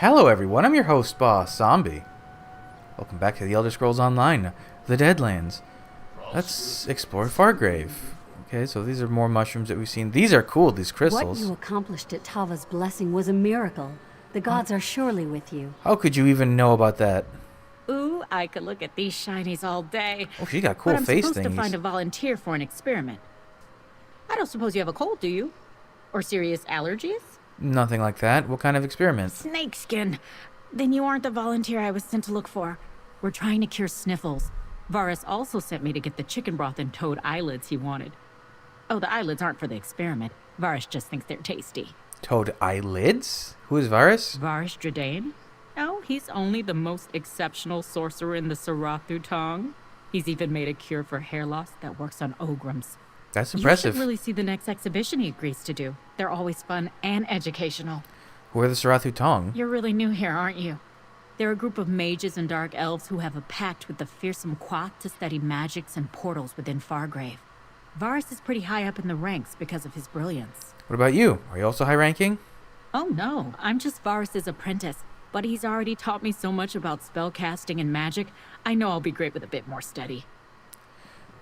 Hello everyone, I'm your host, Boss Zombie. Welcome back to the Elder Scrolls Online, the Deadlands. Let's explore Fargrave. Okay, so these are more mushrooms that we've seen. These are cool, these crystals. What you accomplished at Tava's blessing was a miracle. The gods are surely with you. How could you even know about that? Ooh, I could look at these shinies all day. Oh, she got cool but I'm face supposed things. to find a volunteer for an experiment. I don't suppose you have a cold, do you? Or serious allergies? Nothing like that. What kind of experiment? Snakeskin. Then you aren't the volunteer I was sent to look for. We're trying to cure sniffles. Varus also sent me to get the chicken broth and toad eyelids he wanted. Oh, the eyelids aren't for the experiment. Varus just thinks they're tasty. Toad eyelids? Who is Varus? Varus Dradane? Oh, he's only the most exceptional sorcerer in the Sarathu tongue. He's even made a cure for hair loss that works on Ograms. That's impressive. You should really see the next exhibition he agrees to do. They're always fun and educational. Who are the Sarathu Tong? You're really new here, aren't you? They're a group of mages and dark elves who have a pact with the fearsome Quath to study magics and portals within Fargrave. Varus is pretty high up in the ranks because of his brilliance. What about you? Are you also high ranking? Oh no, I'm just Varus's apprentice, but he's already taught me so much about spellcasting and magic, I know I'll be great with a bit more study.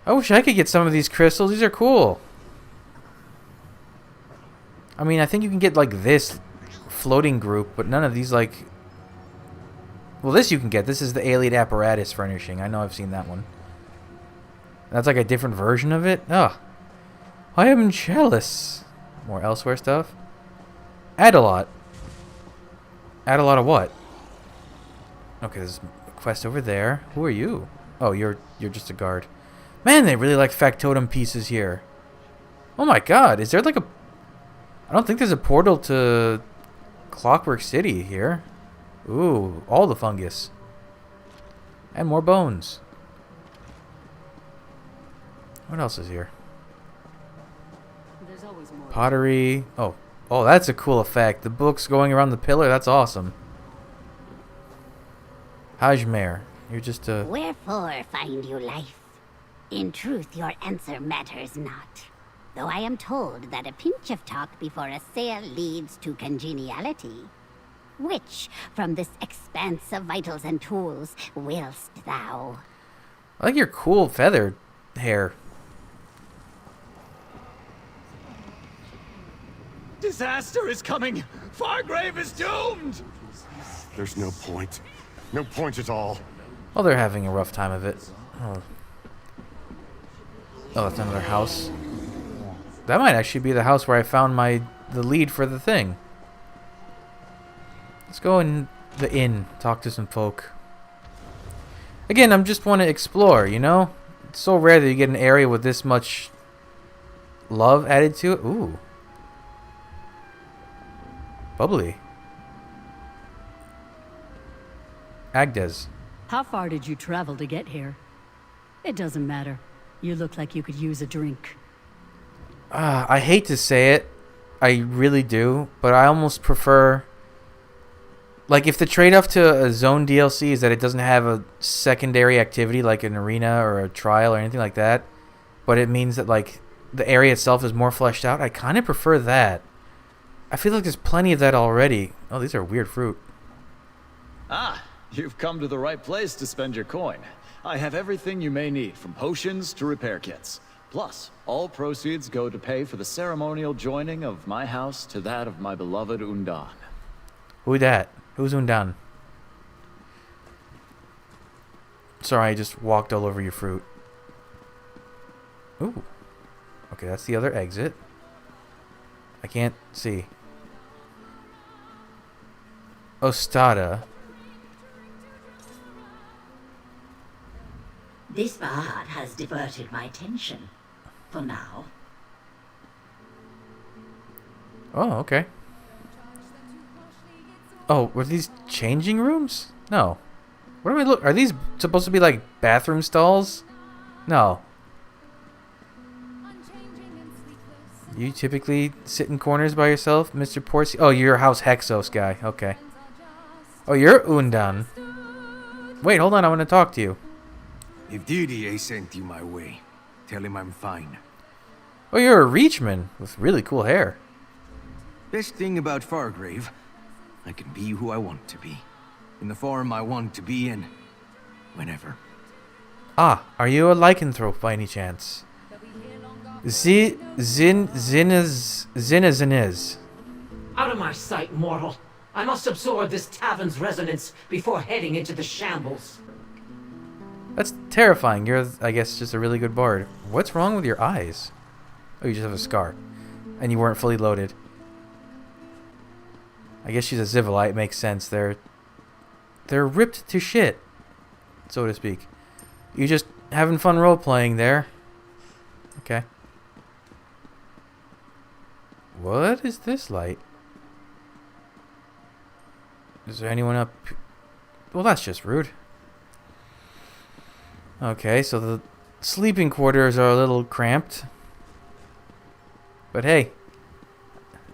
I wish I could get some of these crystals. These are cool. I mean, I think you can get like this floating group, but none of these like... Well, this you can get. This is the alien apparatus furnishing. I know I've seen that one. That's like a different version of it. Ugh. I am jealous. More elsewhere stuff. Add a lot. Add a lot of what? Okay, there's a quest over there. Who are you? Oh, you're just a guard. Man, they really like factotum pieces here. Oh my god, is there like a... I don't think there's a portal to Clockwork City here. Ooh, all the fungus. And more bones. What else is here? There's always more. Pottery. Oh, that's a cool effect. The books going around the pillar, that's awesome. Hajmer, you're just a... Wherefore find you life? In truth, your answer matters not. Though I am told that a pinch of talk before a sale leads to congeniality. Which, from this expanse of vitals and tools, willst thou? I like your cool feathered hair. Disaster is coming! Fargrave is doomed! There's no point. No point at all. Oh, they're having a rough time of it. Oh, that's another house. That might actually be the house where I found the lead for the thing. Let's go in the inn, talk to some folk. Again, I'm just want to explore, you know? It's so rare that you get an area with this much love added to it. Ooh. Bubbly. Agdes. How far did you travel to get here? It doesn't matter. You look like you could use a drink. I hate to say it. I really do. But I almost prefer... Like, if the trade-off to a zone DLC is that it doesn't have a secondary activity like an arena or a trial or anything like that, but it means that, like, the area itself is more fleshed out, I kind of prefer that. I feel like there's plenty of that already. Oh, these are weird fruit. Ah, you've come to the right place to spend your coin. I have everything you may need, from potions to repair kits. Plus, all proceeds go to pay for the ceremonial joining of my house to that of my beloved Undan. Who dat? Who's Undan? Sorry, I just walked all over your fruit. Ooh. Okay, that's the other exit. I can't see. Ostada. This bard has diverted my attention. For now. Oh, okay. Oh, were these changing rooms? No. What do we look? Are these supposed to be like bathroom stalls? No. You typically sit in corners by yourself, Mr. Porcy? Oh, you're a House Hexos guy. Okay. Oh, you're Undan. Wait, hold on. I want to talk to you. If Didier sent you my way, tell him I'm fine. Oh, you're a Reachman with really cool hair. Best thing about Fargrave, I can be who I want to be. In the form I want to be in. Whenever. Ah, are you a lycanthrope by any chance? Zin is. Out of my sight, mortal. I must absorb this tavern's resonance before heading into the shambles. That's terrifying. You're, I guess, just a really good bard. What's wrong with your eyes? Oh, you just have a scar. And you weren't fully loaded. I guess she's a Zivilite. It makes sense. They're ripped to shit, so to speak. You just having fun role-playing there. Okay. What is this light? Is there anyone up? Well, that's just rude. Okay, so the sleeping quarters are a little cramped. But hey,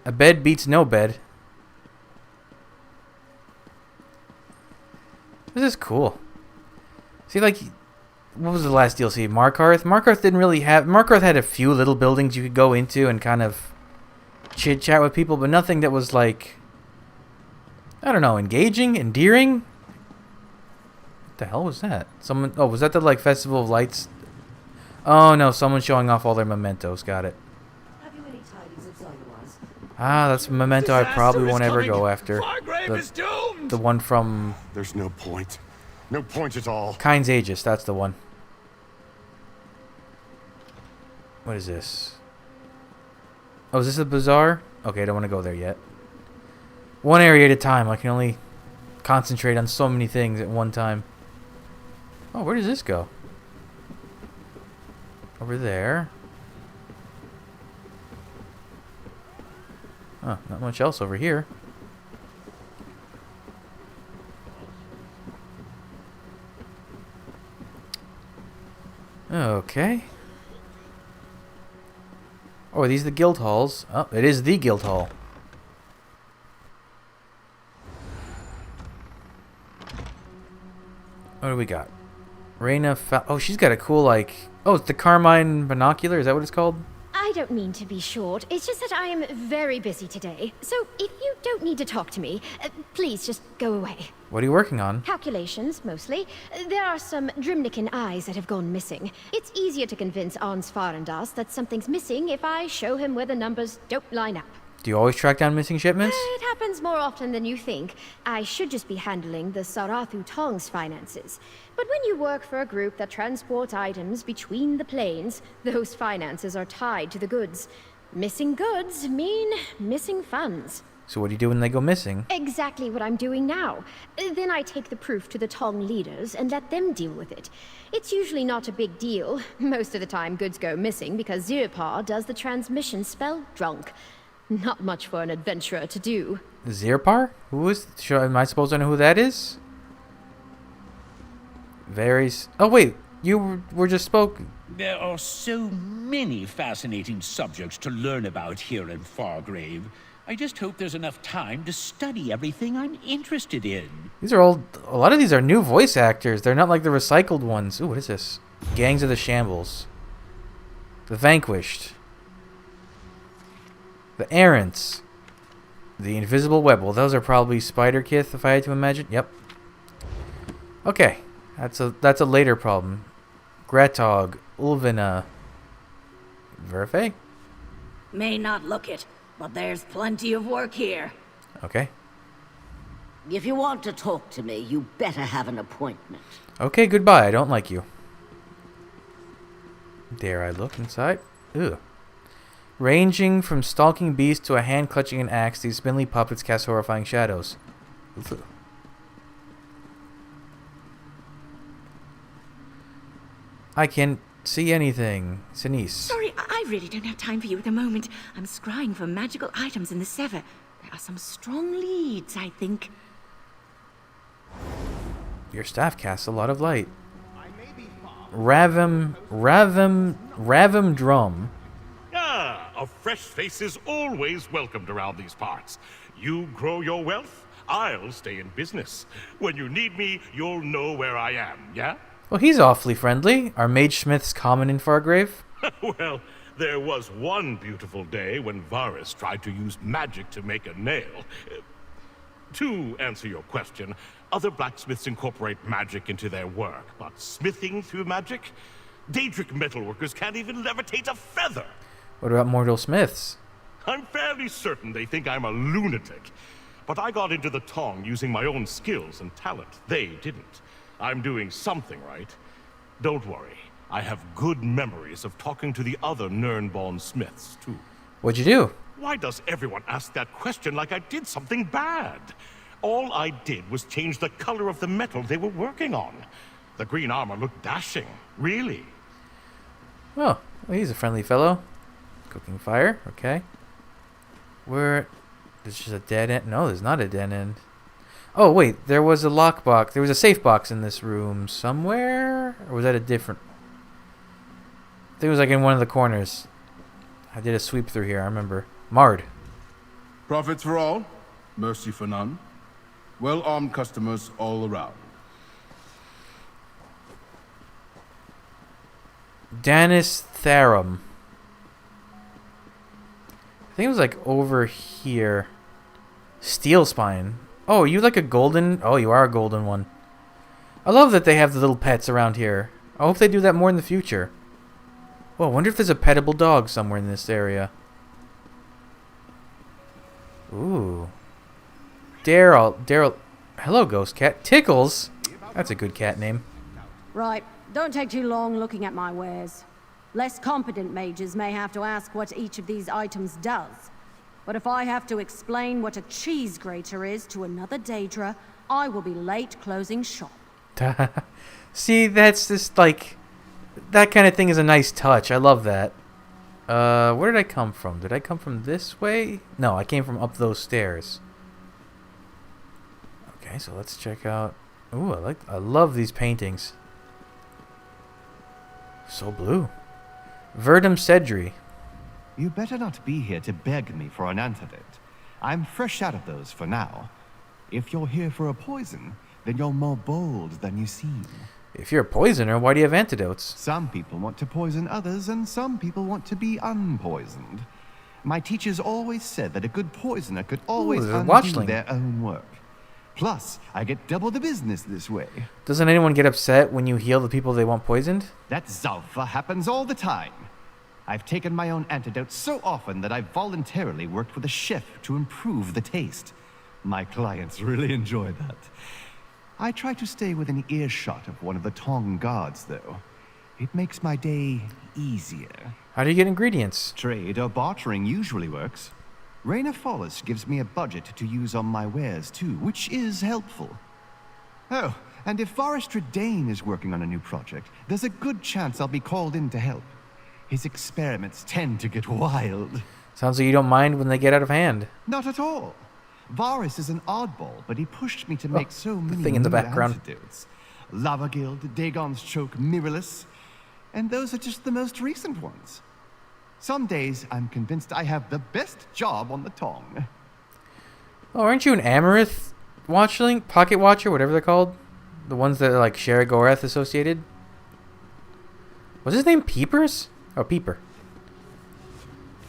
a bed beats no bed. This is cool. See, like, what was the last DLC? Markarth? Markarth didn't really have... Markarth had a few little buildings you could go into and kind of chit-chat with people, but nothing that was, like, I don't know, engaging? Endearing? What the hell was that? Someone... Oh, was that the, like, Festival of Lights? Oh, no, someone's showing off all their mementos. Got it. Have you any tidings of Zygwas? Ah, that's a memento I probably won't ever go after. FARGRAVE is doomed! The one from... There's no point. No point at all. Kind's Aegis, that's the one. What is this? Oh, is this a bazaar? Okay, I don't want to go there yet. One area at a time. I can only concentrate on so many things at one time. Oh, where does this go? Over there. Huh, not much else over here. Okay. Oh, are these the guild halls? Oh, it is the guild hall. What do we got? Reyna oh, she's got a cool, like... Oh, it's the Carmine Binocular? Is that what it's called? I don't mean to be short. It's just that I am very busy today. So if you don't need to talk to me, please just go away. What are you working on? Calculations, mostly. There are some Drimnican eyes that have gone missing. It's easier to convince Arns Farendas that something's missing if I show him where the numbers don't line up. Do you always track down missing shipments? It happens more often than you think. I should just be handling the Sarathu Tong's finances. But when you work for a group that transports items between the planes, those finances are tied to the goods. Missing goods mean missing funds. So what do you do when they go missing? Exactly what I'm doing now. Then I take the proof to the Tong leaders and let them deal with it. It's usually not a big deal. Most of the time goods go missing because Zirpar does the transmission spell drunk. Not much for an adventurer to do. Zirpar? Who is... Am I supposed to know who that is? Oh, wait. You were just spoken. There are so many fascinating subjects to learn about here in Fargrave. I just hope there's enough time to study everything I'm interested in. These are all... A lot of these are new voice actors. They're not like the recycled ones. Ooh, what is this? Gangs of the Shambles. The Vanquished. The Errants. The Invisible Web. Well, those are probably Spider Kith, if I had to imagine. Yep. Okay. That's a later problem. Gratog. Ulvina. Verfe? May not look it, but there's plenty of work here. Okay. If you want to talk to me, you better have an appointment. Okay, goodbye. I don't like you. Dare I look inside? Ugh. Ranging from stalking beast to a hand clutching an axe, these spindly puppets cast horrifying shadows. Ugh. I can't see anything. Sinise. Sorry, I really don't have time for you at the moment. I'm scrying for magical items in the Sever. There are some strong leads, I think. Your staff casts a lot of light. Ravim Drum. Ah, a fresh face is always welcomed around these parts. You grow your wealth, I'll stay in business. When you need me, you'll know where I am, yeah? Well, he's awfully friendly. Are mage smiths common in Fargrave? Well, there was one beautiful day when Varus tried to use magic to make a nail. To answer your question, other blacksmiths incorporate magic into their work, but smithing through magic? Daedric metalworkers can't even levitate a feather! What about mortal smiths? I'm fairly certain they think I'm a lunatic. But I got into the Tong using my own skills and talent. They didn't. I'm doing something right. Don't worry. I have good memories of talking to the other Nirnborn smiths, too. What'd you do? Why does everyone ask that question like I did something bad? All I did was change the color of the metal they were working on. The green armor looked dashing, really. Oh, well, he's a friendly fellow. Cooking fire, okay. Where... There's just a dead end. No, there's not a dead end. Oh, wait. There was a lockbox. There was a safe box in this room somewhere? Or was that a different... I think it was like in one of the corners. I did a sweep through here, I remember. Marred. Profits for all, mercy for none. Well-armed customers all around. Danis Tharum. I think it was like over here. Steel spine. Oh, you like a golden... Oh, you are a golden one. I love that they have the little pets around here. I hope they do that more in the future. Oh, I wonder if there's a pettable dog somewhere in this area. Ooh. Daryl. Hello, ghost cat. Tickles. That's a good cat name. Right. Don't take too long looking at my wares. Less competent mages may have to ask what each of these items does. But if I have to explain what a cheese grater is to another Daedra, I will be late closing shop. See, that's just like... That kind of thing is a nice touch. I love that. Where did I come from? Did I come from this way? No, I came from up those stairs. Okay, so let's check out... Ooh, I love these paintings. So blue. Verdum Cedri. You better not be here to beg me for an antidote. I'm fresh out of those for now. If you're here for a poison, then you're more bold than you seem. If you're a poisoner, why do you have antidotes? Some people want to poison others, and some people want to be unpoisoned. My teachers always said that a good poisoner could always undo their own work. Plus, I get double the business this way. Doesn't anyone get upset when you heal the people they want poisoned? That Zalfa happens all the time. I've taken my own antidotes so often that I've voluntarily worked with a chef to improve the taste. My clients really enjoy that. I try to stay within earshot of one of the Tong gods, though. It makes my day easier. How do you get ingredients? Trade or bartering usually works. Raina Follis gives me a budget to use on my wares, too, which is helpful. Oh, and if Forrester Dane is working on a new project, there's a good chance I'll be called in to help. His experiments tend to get wild. Sounds like you don't mind when they get out of hand. Not at all. Varus is an oddball, but he pushed me to make so many thing in the new background. antidotes. Lava Guild, Dagon's Choke, Mirrorless, and those are just the most recent ones. Some days I'm convinced I have the best job on the Tong. Oh, aren't you an Amaranth watchling? Pocket Watcher, whatever they're called? The ones that are like Sharagorath associated? Was his name Peepers? Oh, Peeper.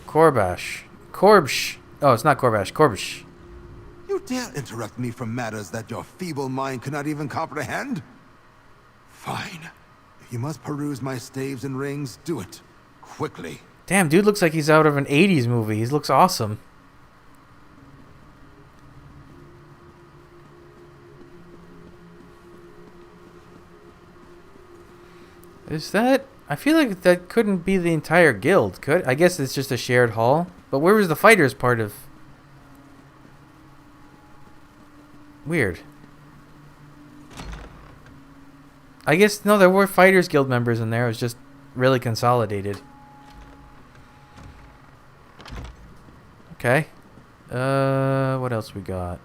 Korbash. Korbsh. Oh, it's not Korbash. Korbish. You dare interrupt me from matters that your feeble mind cannot even comprehend? Fine. If you must peruse my staves and rings, do it. Quickly. Damn, dude looks like he's out of an 80s movie. He looks awesome. Is that... I feel like that couldn't be the entire guild, could? I guess it's just a shared hall. But where was the fighters part of... Weird. I guess, no, there were fighters guild members in there. It was just really consolidated. Okay. What else we got?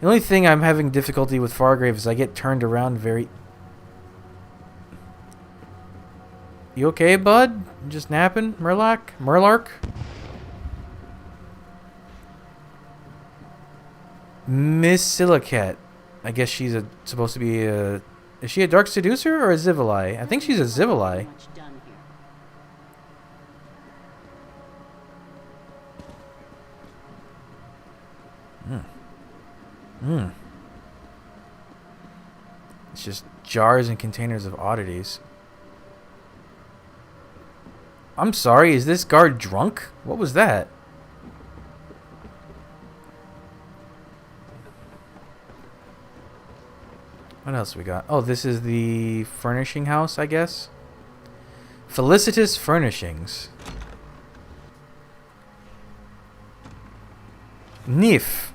The only thing I'm having difficulty with Fargrave is I get turned around very... You okay, bud? Just napping? Murlark? Miss Silicat. I guess she's supposed to be a... Is she a Dark Seducer or a Zivili? I think she's a Zivili. Hmm. It's just jars and containers of oddities. I'm sorry, is this guard drunk? What was that? What else we got? Oh, this is the furnishing house, I guess. Felicitous Furnishings. Nif.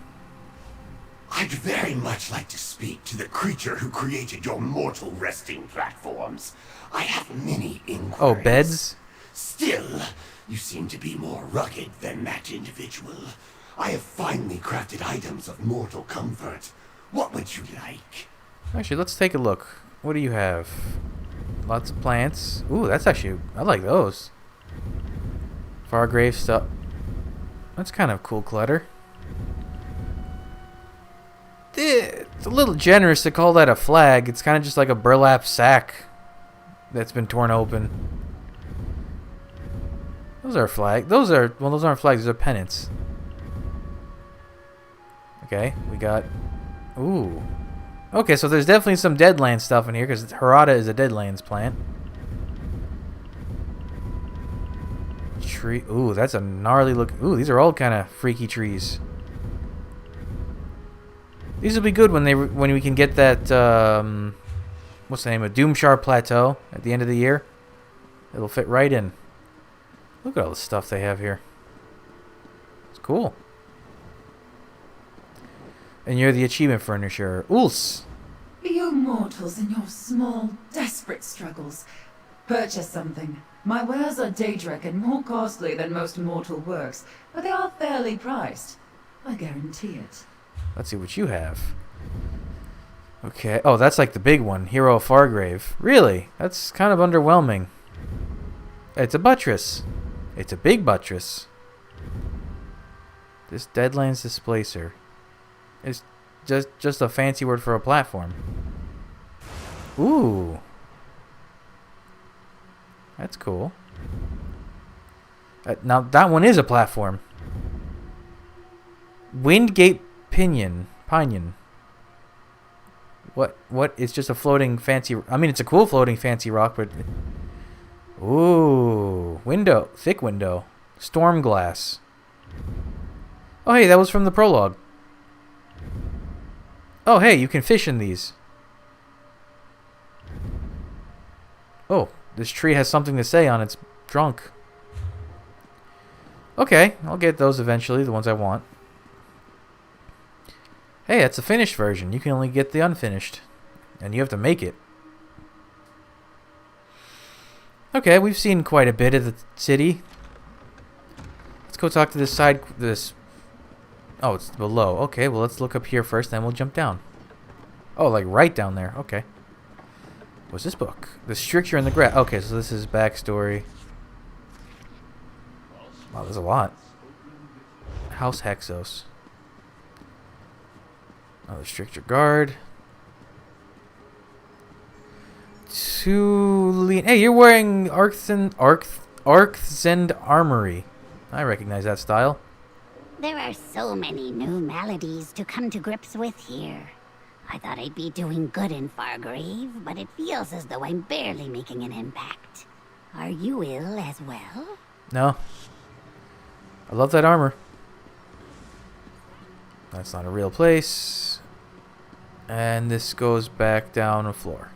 I'd very much like to speak to the creature who created your mortal resting platforms. I have many inquiries. Oh, beds? Still, you seem to be more rugged than that individual. I have finely crafted items of mortal comfort. What would you like? Actually, let's take a look. What do you have? Lots of plants. Ooh, that's actually... I like those. FARGRAVE stuff. That's kind of cool clutter. It's a little generous to call that a flag. It's kind of just like a burlap sack that's been torn open. Those are flags. Those are... Well, those aren't flags. Those are pennants. Okay, we got... Ooh. Okay, so there's definitely some Deadlands stuff in here, because Harada is a Deadlands plant. Tree. Ooh, that's a gnarly look. Ooh, these are all kind of freaky trees. These will be good when we can get that, what's the name, a Doomshar Plateau at the end of the year. It'll fit right in. Look at all the stuff they have here. It's cool. And you're the achievement furnisher. Ools! You mortals in your small, desperate struggles. Purchase something. My wares are Daedric and more costly than most mortal works, but they are fairly priced. I guarantee it. Let's see what you have. Okay. Oh, that's like the big one. Hero of Fargrave. Really? That's kind of underwhelming. It's a buttress. It's a big buttress. This Deadlands Displacer. It's just a fancy word for a platform. Ooh. That's cool. Now, that one is a platform. Windgate Pinion. What? It's just a floating fancy... I mean, it's a cool floating fancy rock, but... Ooh. Window. Thick window. Storm glass. Oh, hey, that was from the prologue. Oh, hey, you can fish in these. Oh, this tree has something to say on its trunk. Okay, I'll get those eventually, the ones I want. Hey, that's a finished version. You can only get the unfinished. And you have to make it. Okay, we've seen quite a bit of the city. Let's go talk to this side... Oh, it's below. Okay, well, let's look up here first, then we'll jump down. Oh, like right down there. Okay. What's this book? The Stricture in the Grass. Okay, so this is backstory. Wow, there's a lot. House Hexos. Oh, the Stricture Guard. Hey, you're wearing Arthzend Armory. I recognize that style. There are so many new maladies to come to grips with here. I thought I'd be doing good in Fargrave, but it feels as though I'm barely making an impact. Are you ill as well? No. I love that armor. That's not a real place. And this goes back down the floor.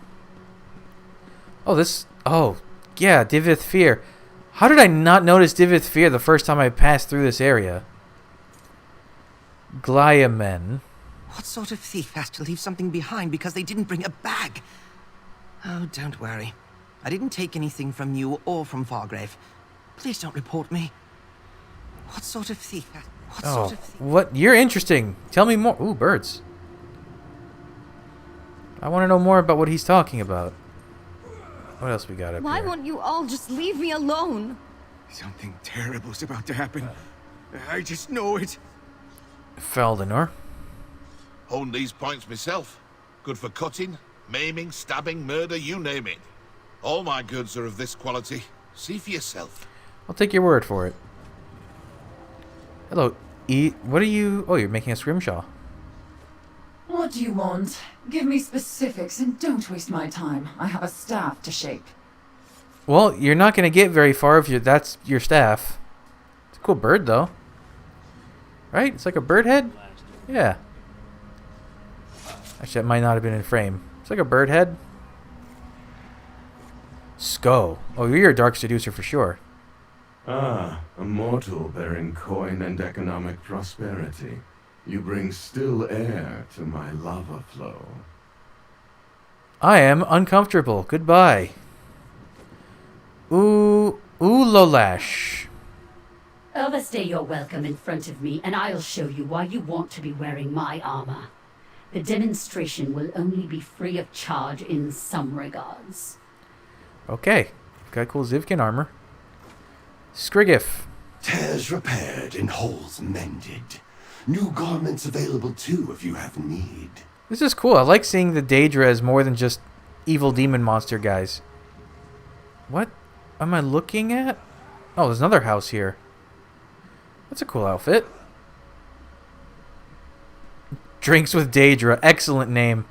Oh, this... Oh, yeah, Divith Fear. How did I not notice Divith Fear the first time I passed through this area? Glyamen. What sort of thief has to leave something behind because they didn't bring a bag? Oh, don't worry. I didn't take anything from you or from Fargrave. Please don't report me. What sort of thief? What sort of thief? What? You're interesting. Tell me more. Ooh, birds. I want to know more about what he's talking about. What else we got up Why here? won't you all just leave me alone? Something terrible's about to happen. I just know it. Feldenor. Own these points myself. Good for cutting, maiming, stabbing, murder, you name it. All my goods are of this quality. See for yourself. I'll take your word for it. Hello, what are you... Oh, you're making a scrimshaw. What do you want? Give me specifics and don't waste my time. I have a staff to shape. Well, you're not going to get very far if that's your staff. It's a cool bird, though. Right? It's like a bird head? Yeah. Actually, that might not have been in frame. It's like a bird head. Sko. Oh, you're a dark seducer for sure. Ah, a mortal bearing coin and economic prosperity. You bring still air to my lava flow. I am uncomfortable. Goodbye. Ooh Lolash. Overstay your welcome in front of me, and I'll show you why you want to be wearing my armor. The demonstration will only be free of charge in some regards. Okay. Got cool Zivkin armor. Scrigif. Tears repaired and holes mended. New garments available too if you have need. This is cool. I like seeing the Daedra as more than just evil demon monster guys. What am I looking at? Oh, there's another house here. That's a cool outfit. Drinks with Daedra. Excellent name.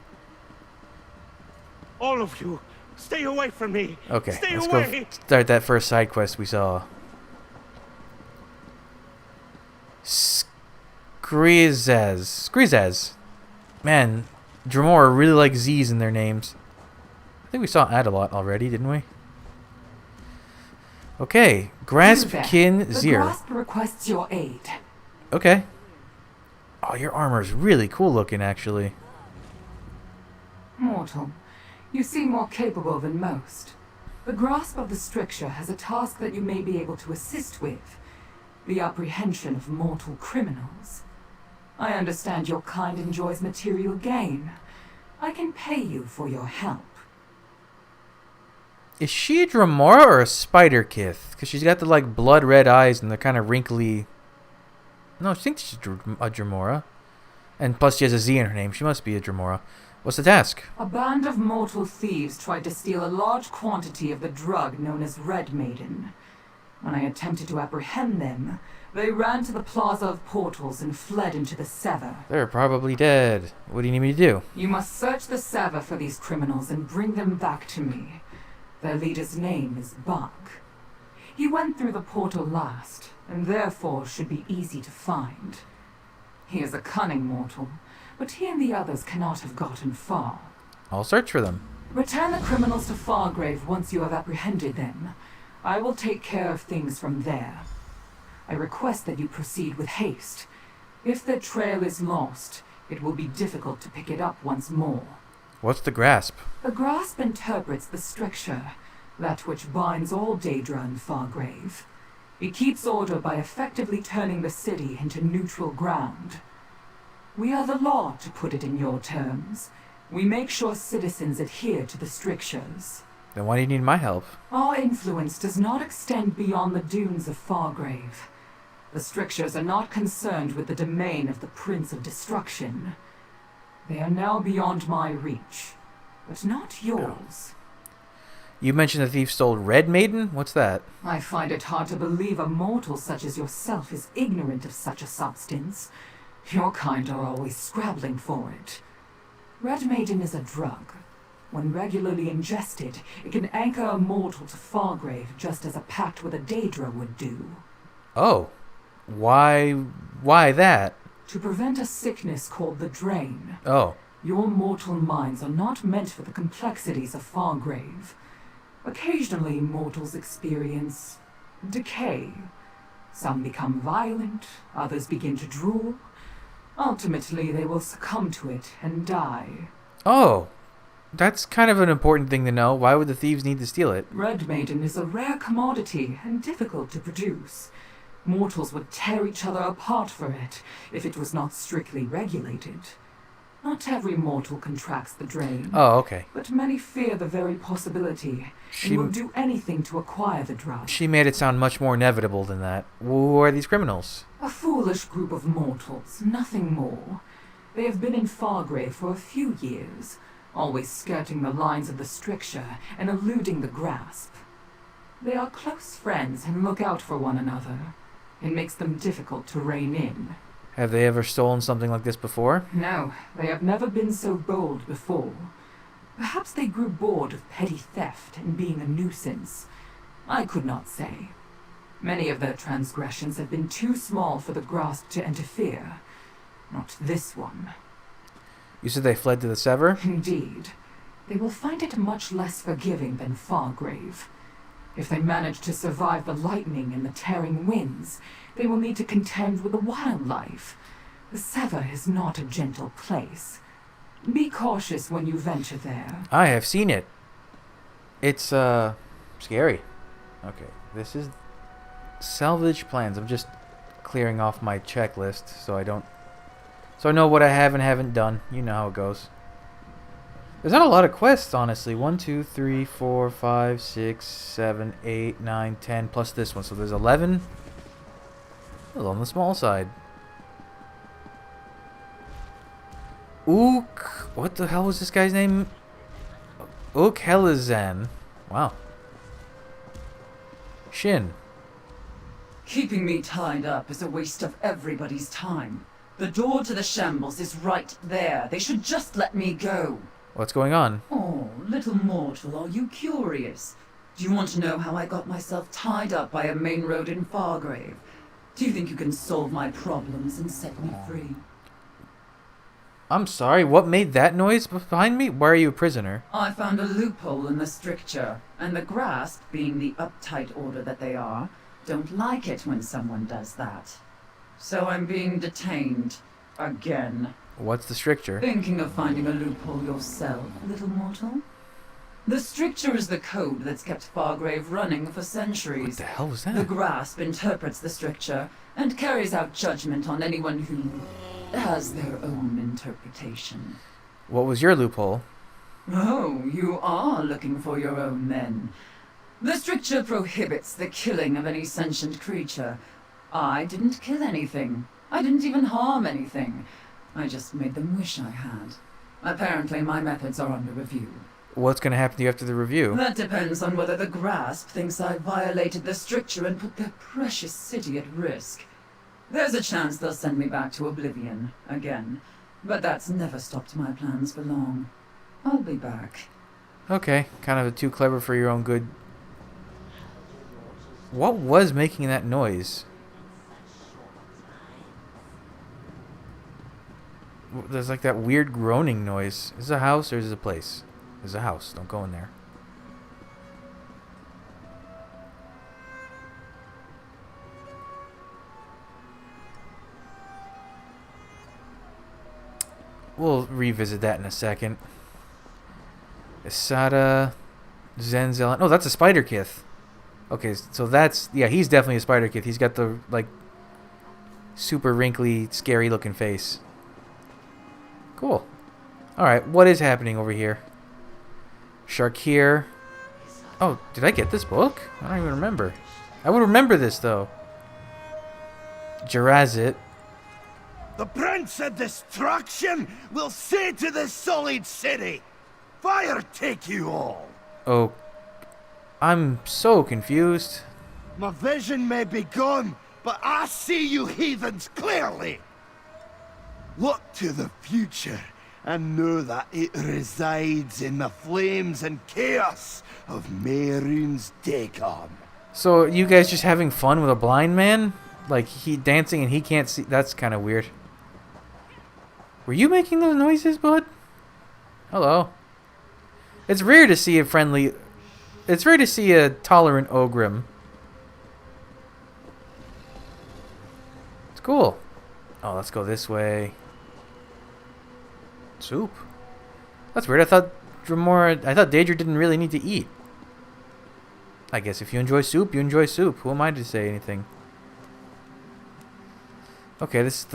All of you, stay away from me. Okay, stay let's away. go start that first side quest we saw. Skrizez. Man, Dremora really like Z's in their names. I think we saw Ad a lot already, didn't we? Okay, Graspkin The Zir. grasp requests your aid. Okay. Oh, your armor's really cool looking, actually. Mortal, you seem more capable than most. The grasp of the stricture has a task that you may be able to assist with. The apprehension of mortal criminals. I understand your kind enjoys material gain. I can pay you for your help. Is she a Dremora or a Spider Kith? Because she's got the like blood red eyes and the kind of wrinkly. No, I think she's a Dremora. And plus she has a Z in her name. She must be a Dremora. What's the task? A band of mortal thieves tried to steal a large quantity of the drug known as Red Maiden. When I attempted to apprehend them, they ran to the Plaza of Portals and fled into the Sever. They're probably dead. What do you need me to do? You must search the Sever for these criminals and bring them back to me. Their leader's name is Buck. He went through the portal last, and therefore should be easy to find. He is a cunning mortal, but he and the others cannot have gotten far. I'll search for them. Return the criminals to FARGRAVE once you have apprehended them. I will take care of things from there. I request that you proceed with haste. If their trail is lost, it will be difficult to pick it up once more. What's the grasp? The grasp interprets the stricture, that which binds all Daedra and FARGRAVE. It keeps order by effectively turning the city into neutral ground. We are the law, to put it in your terms. We make sure citizens adhere to the strictures. Then why do you need my help? Our influence does not extend beyond the dunes of FARGRAVE. The strictures are not concerned with the domain of the Prince of Destruction. They are now beyond my reach, but not yours. You mentioned the thief stole Red Maiden? What's that? I find it hard to believe a mortal such as yourself is ignorant of such a substance. Your kind are always scrabbling for it. Red Maiden is a drug. When regularly ingested, it can anchor a mortal to FARGRAVE just as a pact with a Daedra would do. Oh. Why that? To prevent a sickness called the Drain. Oh. Your mortal minds are not meant for the complexities of FARGRAVE. Occasionally, mortals experience decay. Some become violent, others begin to drool. Ultimately, they will succumb to it and die. Oh. That's kind of an important thing to know. Why would the thieves need to steal it? Red Maiden is a rare commodity and difficult to produce. Mortals would tear each other apart for it if it was not strictly regulated. Not every mortal contracts the Drain. Oh, okay. But many fear the very possibility and will do anything to acquire the drug. She made it sound much more inevitable than that. Who are these criminals? A foolish group of mortals, nothing more. They have been in FARGRAVE for a few years, always skirting the lines of the stricture and eluding the grasp. They are close friends and look out for one another. It makes them difficult to rein in. Have they ever stolen something like this before? No, they have never been so bold before. Perhaps they grew bored of petty theft and being a nuisance. I could not say. Many of their transgressions have been too small for the grasp to interfere. Not this one. You said they fled to the Sever? Indeed. They will find it much less forgiving than Fargrave. If they manage to survive the lightning and the tearing winds, they will need to contend with the wildlife. The Sever is not a gentle place. Be cautious when you venture there. I have seen it. It's, scary. Okay, this is salvage plans. I'm just clearing off my checklist so I know what I have and haven't done. You know how it goes. There's not a lot of quests, honestly. 1, 2, 3, 4, 5, 6, 7, 8, 9, 10, plus this one. So there's 11. A little on the small side. Ook. What the hell was this guy's name? Ook Helizan. Wow. Shin. Keeping me tied up is a waste of everybody's time. The door to the shambles is right there. They should just let me go. What's going on? Oh, little mortal, are you curious? Do you want to know how I got myself tied up by a main road in Fargrave? Do you think you can solve my problems and set me free? I'm sorry, what made that noise behind me? Why are you a prisoner? I found a loophole in the stricture, and the Grasp, being the uptight order that they are, don't like it when someone does that. So I'm being detained. Again. What's the stricture? Thinking of finding a loophole yourself, little mortal? The stricture is the code that's kept Fargrave running for centuries. What the hell was that? The Grasp interprets the stricture and carries out judgment on anyone who has their own interpretation. What was your loophole? Oh, you are looking for your own then. The stricture prohibits the killing of any sentient creature. I didn't kill anything. I didn't even harm anything. I just made them wish I had. Apparently my methods are under review. What's going to happen to you after the review? That depends on whether the Grasp thinks I violated the stricture and put their precious city at risk. There's a chance they'll send me back to Oblivion, again. But that's never stopped my plans for long. I'll be back. Okay, kind of too clever for your own good. What was making that noise? There's like that weird groaning noise. Is this a house or is this a place? There's a house. Don't go in there. We'll revisit that in a second. Isada, Zenzel. Oh, that's a spider kith. Okay, so that's... Yeah, he's definitely a spider kith. He's got the, like, super wrinkly, scary looking face. Cool. Alright, what is happening over here? Sharkir. Oh, did I get this book? I don't even remember. I would remember this, though. Jarazit. The Prince of Destruction will say to the Sullied City, fire take you all. Oh, I'm so confused. My vision may be gone, but I see you heathens clearly. Look to the future and know that it resides in the flames and chaos of Mehrunes Dagon. So you guys just having fun with a blind man? Like he dancing and he can't see? That's kind of weird. Were you making those noises, bud? Hello. It's rare to see a friendly... It's rare to see a tolerant Ogrim. It's cool. Oh, let's go this way. Soup. That's weird. I thought Daedra didn't really need to eat. I guess if you enjoy soup, you enjoy soup. Who am I to say anything? Okay, this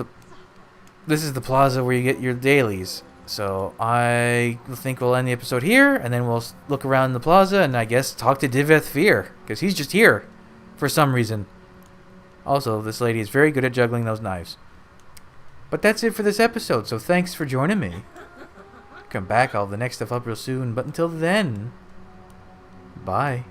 is the plaza where you get your dailies. So I think we'll end the episode here, and then we'll look around the plaza and I guess talk to Diveth Fear, because he's just here for some reason. Also, this lady is very good at juggling those knives. But that's it for this episode, so thanks for joining me. Come back, I'll have the next stuff up real soon, but until then, bye.